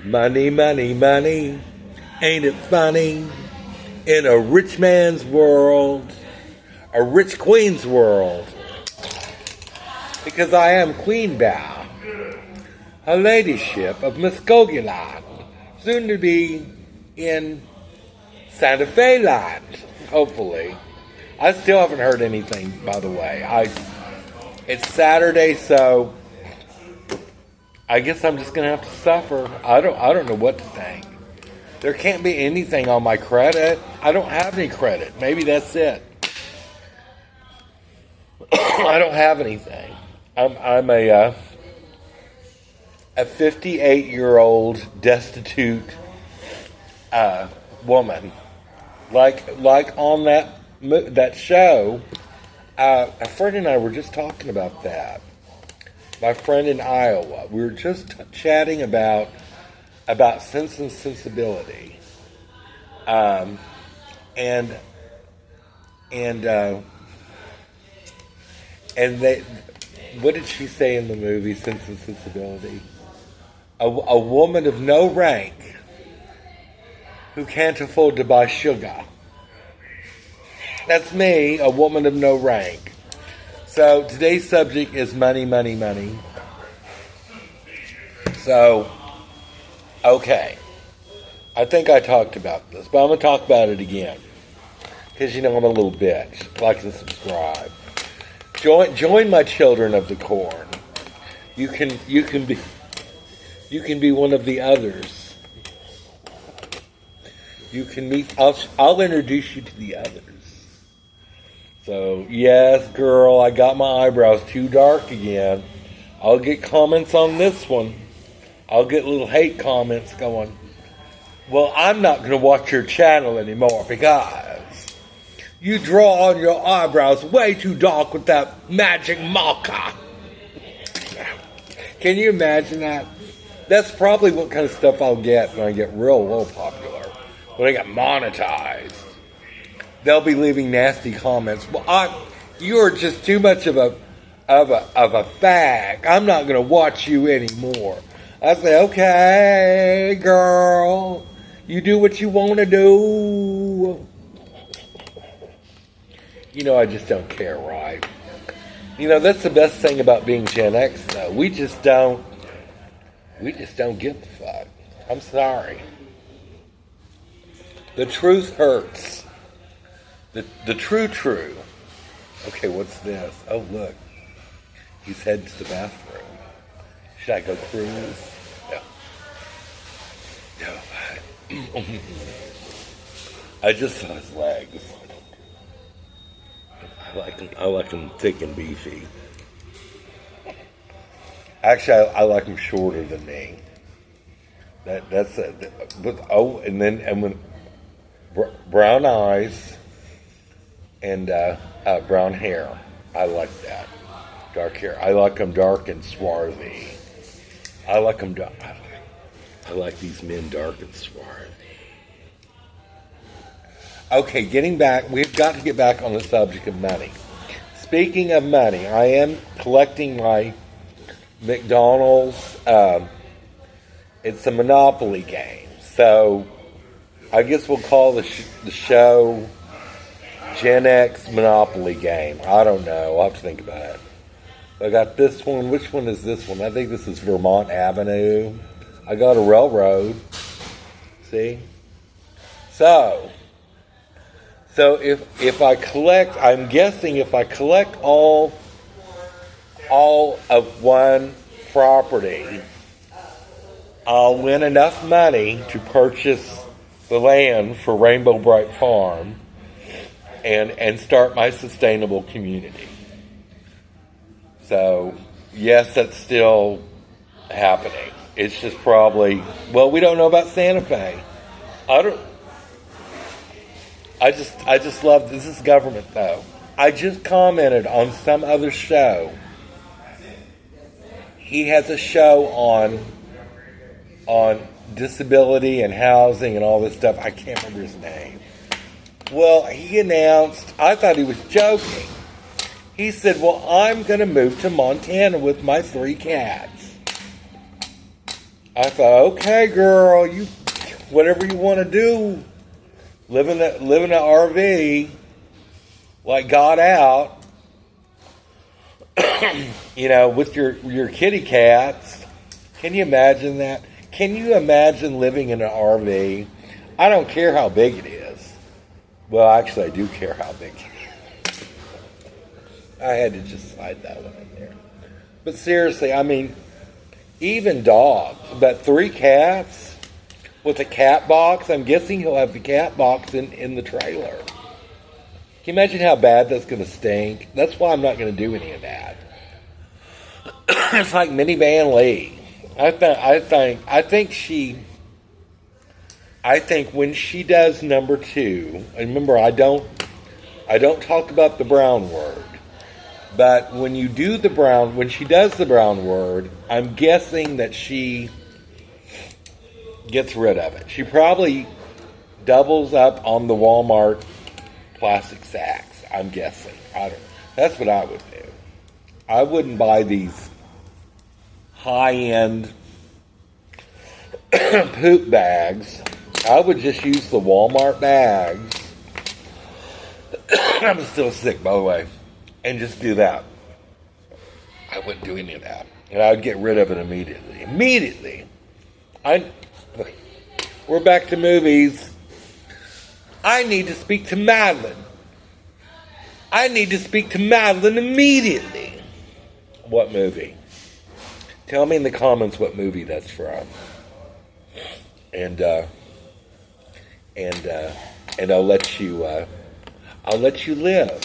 Money, money, money. Ain't it funny? In a rich man's world, a rich queen's world. Because I am Queen Bow, her ladyship of Muskogee, soon to be in Santa Fe land, hopefully. I still haven't heard anything, by the way. It's Saturday, so I guess I'm just gonna have to suffer. I don't know what to think. There can't be anything on my credit. I don't have any credit. Maybe that's it. I don't have anything. I'm a 58-year-old destitute woman. Like on that show, a friend and I were just talking about that. My friend in Iowa, we were just chatting about Sense and Sensibility, and they, what did she say in the movie Sense and Sensibility? A woman of no rank who can't afford to buy sugar. That's me, a woman of no rank. So today's subject is money, money, money. So, okay. I think I talked about this, but I'm going to talk about it again. Because I'm a little bitch. Like and subscribe. Join my children of the corn. You can be one of the others. You can meet. I'll introduce you to the others. So yes, girl, I got my eyebrows too dark again. I'll get comments on this one. I'll get little hate comments going. Well, I'm not going to watch your channel anymore because you draw on your eyebrows way too dark with that magic marker. Can you imagine that? That's probably what kind of stuff I'll get when I get real popular. When I get monetized. They'll be leaving nasty comments. Well, you're just too much of a fag. I'm not going to watch you anymore. I say, okay, girl, you do what you want to do. I just don't care, right? That's the best thing about being Gen X, though. We just don't give a fuck. I'm sorry. The truth hurts. The true. Okay, what's this? Oh, look. He's heading to the bathroom. Should I go cruise? No. I just saw his legs. I like him thick and beefy. Actually, I like him shorter than me. That's it. And when brown eyes and brown hair, I like that. Dark hair. I like them dark and swarthy. I like them dark. I like these men dark and swarthy. Okay, getting back, we've got to get back on the subject of money. Speaking of money, I am collecting my McDonald's. It's a Monopoly game. So, I guess we'll call the show Gen X Monopoly game. I don't know. I'll have to think about it. I got this one. Which one is this one? I think this is Vermont Avenue. I got a railroad. See? So if I collect, I'm guessing if I collect all of one property, I'll win enough money to purchase the land for Rainbow Bright Farm and start my sustainable community. So, yes, that's still happening. It's just probably, we don't know about Santa Fe. I just love, this is government though. I just commented on some other show. He has a show on disability and housing and all this stuff. I can't remember his name. Well, he announced, I thought he was joking. He said, I'm going to move to Montana with my 3 cats. I thought, okay, girl, you whatever you want to do, live in an RV, like God out, with your kitty cats. Can you imagine that? Can you imagine living in an RV? I don't care how big it is. Well, actually, I do care how big it is. I had to just slide that one in there. But seriously, I mean, even dogs, but 3 cats with a cat box. I'm guessing he'll have the cat box in the trailer. Can you imagine how bad that's going to stink? That's why I'm not going to do any of that. It's like Minivan Lee. I think when she does number 2, and remember, I don't talk about the brown word. But when she does the brown word, I'm guessing that she gets rid of it. She probably doubles up on the Walmart plastic sacks, I'm guessing. That's what I would do. I wouldn't buy these high-end poop bags. I would just use the Walmart bags. I'm still sick, by the way. And just do that. I wouldn't do any of that. And I would get rid of it immediately. Immediately. We're back to movies. I need to speak to Madeline. I need to speak to Madeline immediately. What movie? Tell me in the comments what movie that's from. And I'll let you live.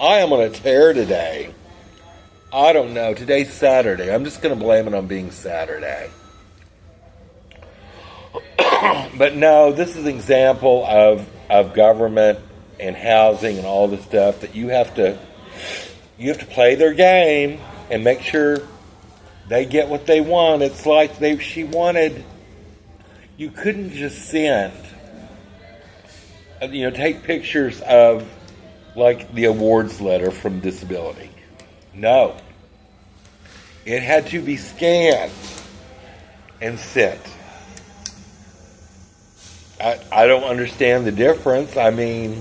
I am on a tear today. I don't know. Today's Saturday. I'm just going to blame it on being Saturday. But no, this is an example of government and housing and all this stuff that you have to play their game and make sure they get what they want. It's like she wanted. You couldn't just send. Take pictures of like the awards letter from disability. No. It had to be scanned and sent. I don't understand the difference. I mean,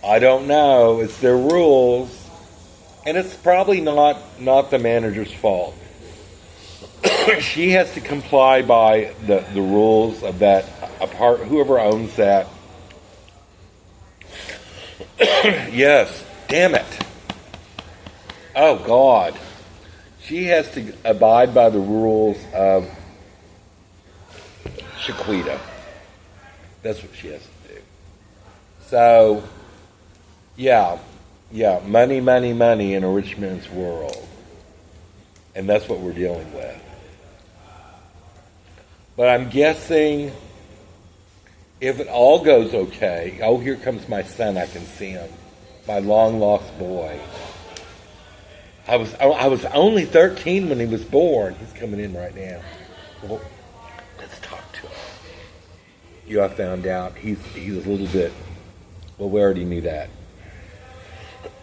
I don't know. It's their rules. And it's probably not the manager's fault. She has to comply by the rules of that whoever owns that. Yes, damn it. Oh, God. She has to abide by the rules of Shaquita. That's what she has to do. So, yeah, money in a rich man's world. And that's what we're dealing with. But I'm guessing if it all goes okay, oh, here comes my son. I can see him. My long-lost boy. I was only 13 when he was born. He's coming in right now. Well, let's talk to him. I found out he's a little bit, well, we already knew that.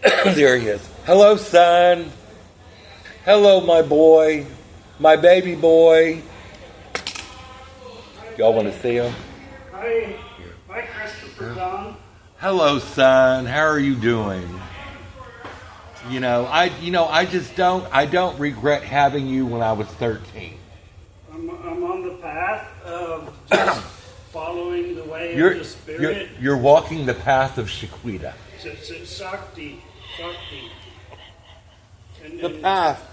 There he is. Hello, son. Hello, my boy. My baby boy. Y'all want to see him? Hi, Christopher Don. Hello, son. How are you doing? I don't regret having you when I was 13. I'm on the path of just following the way of the Spirit. You're walking the path of Shaquita. Shakti. The path.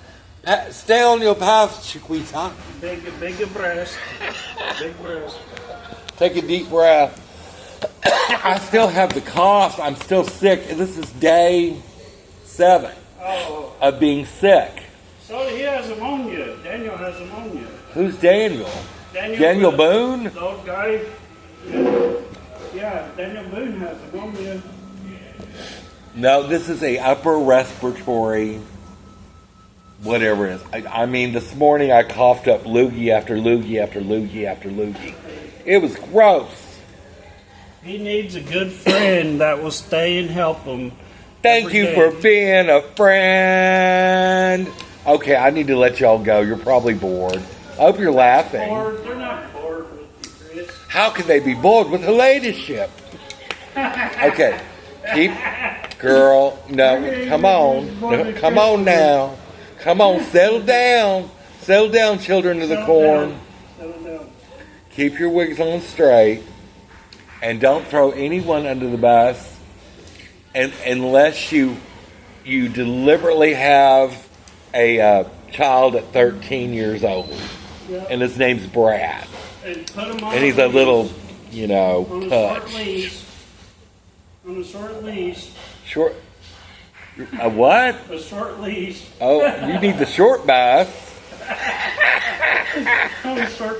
Stay on your path, Shaquita. Big breast. Big breast. Take a deep breath. I still have the cough. I'm still sick. This is day 7 of being sick. So he has pneumonia. Daniel has pneumonia. Who's Daniel? Daniel Boone? The old guy. Yeah, Daniel Boone has pneumonia. No, this is a upper respiratory, whatever it is. I mean, this morning I coughed up loogie after loogie after loogie after loogie. It was gross. He needs a good friend that will stay and help him. Thank you for being a friend. Okay, I need to let y'all go. You're probably bored. I hope you're laughing. Bored? They're not bored with you, Chris. How can they be bored with the ladyship? Okay, girl, no, come on. No, come on now. Come on, settle down. Settle down, children of the corn. Settle down. Keep your wigs on straight. And don't throw anyone under the bus unless you deliberately have a child at 13 years old. Yeah. And his name's Brad. And put him on And he's a little, on a short touch. leash. On a short leash. Short. A what? A short leash. Oh, you need the short bus. On a short